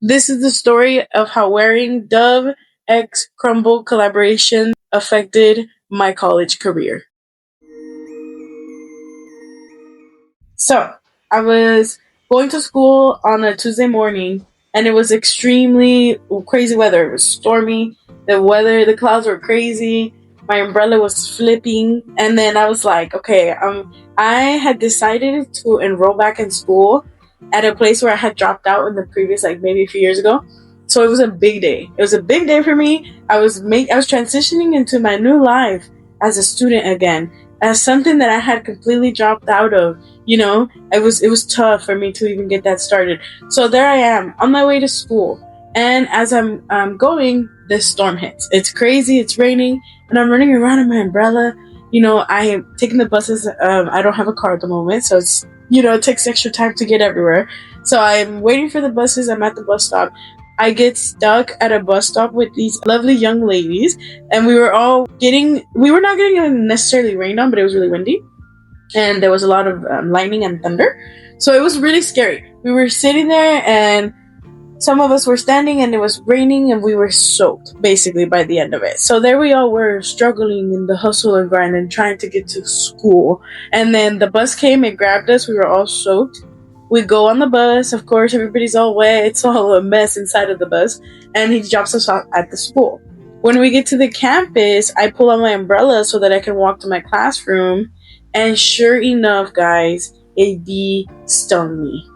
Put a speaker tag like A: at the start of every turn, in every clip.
A: This is the story of how wearing Dove X Crumbl collaboration affected my college career. So, I was going to school on a Tuesday morning, and it was extremely crazy weather. It was stormy. The clouds were crazy. My umbrella was flipping, and then I was like, okay, I had decided to enroll back in school at a place where I had dropped out in the previous, like maybe a few years ago. So it was a big day. It was a big day for me. I was transitioning into my new life as a student again, as something that I had completely dropped out of. It was tough for me to even get that started. So there I am on my way to school, and as I'm going, this storm hits. It's crazy. It's raining, and I'm running around in my umbrella. I am taking the buses. I don't have a car at the moment, so it takes extra time to get everywhere. So I'm waiting for the buses. I'm at the bus stop. I get stuck at a bus stop with these lovely young ladies, and we were not getting necessarily rained on, but it was really windy, and there was a lot of lightning and thunder. So it was really scary. We were sitting there, and some of us were standing, and it was raining, and we were soaked basically by the end of it. So there we all were, struggling in the hustle and grind and trying to get to school. And then the bus came and grabbed us. We were all soaked. We go on the bus. Of course, everybody's all wet. It's all a mess inside of the bus. And he drops us off at the school. When we get to the campus, I pull out my umbrella so that I can walk to my classroom. And sure enough, guys, a bee stung me.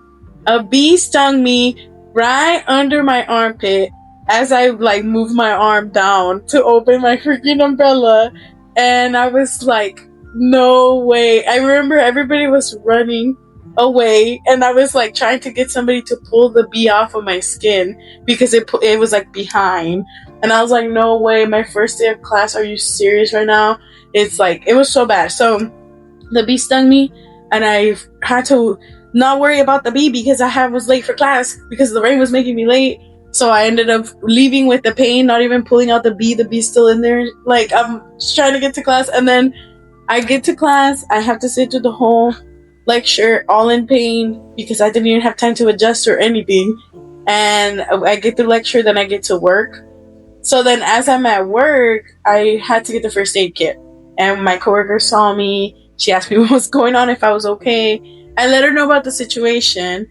A: A bee stung me right under my armpit as I moved my arm down to open my freaking umbrella. And I was like, no way. I remember everybody was running away, and I was trying to get somebody to pull the bee off of my skin because it was behind. And I was like, no way, my first day of class, are you serious right now? It was so bad. So the bee stung me, and I had to not worry about the bee because I was late for class because the rain was making me late. So I ended up leaving with the pain, not even pulling out the bee. The bee's still in there. I'm just trying to get to class, and then I get to class. I have to sit through the whole lecture all in pain because I didn't even have time to adjust or anything. And I get the lecture, then I get to work. So then as I'm at work, I had to get the first aid kit, and my coworker saw me. She asked me what was going on, if I was okay. I let her know about the situation,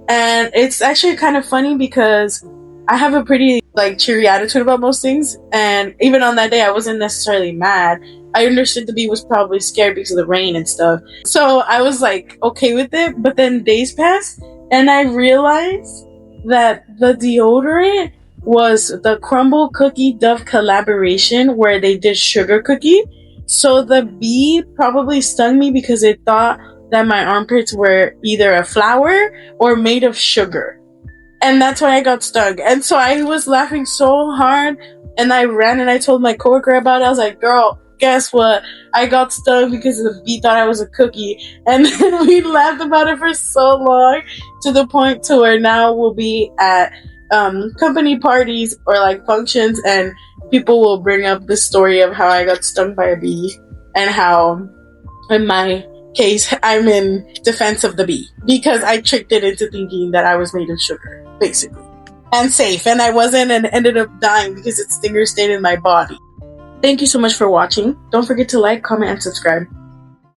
A: and it's actually kind of funny because I have a pretty cheery attitude about most things, and even on that day I wasn't necessarily mad. I understood the bee was probably scared because of the rain and stuff. So I was okay with it, but then days passed, and I realized that the deodorant was the Crumbl Cookie Dove collaboration where they did sugar cookie. So the bee probably stung me because it thought that my armpits were either a flower or made of sugar. And that's why I got stung. And so I was laughing so hard, and I ran and I told my coworker about it. I was like, girl, guess what? I got stung because the bee thought I was a cookie. And then we laughed about it for so long, to the point to where now we'll be at company parties or functions, and people will bring up the story of how I got stung by a bee, and how in my case I'm in defense of the bee because I tricked it into thinking that I was made of sugar, basically, and safe, and I wasn't, and ended up dying because its stinger stayed in my body. Thank you so much for watching. Don't forget to like, comment, and subscribe.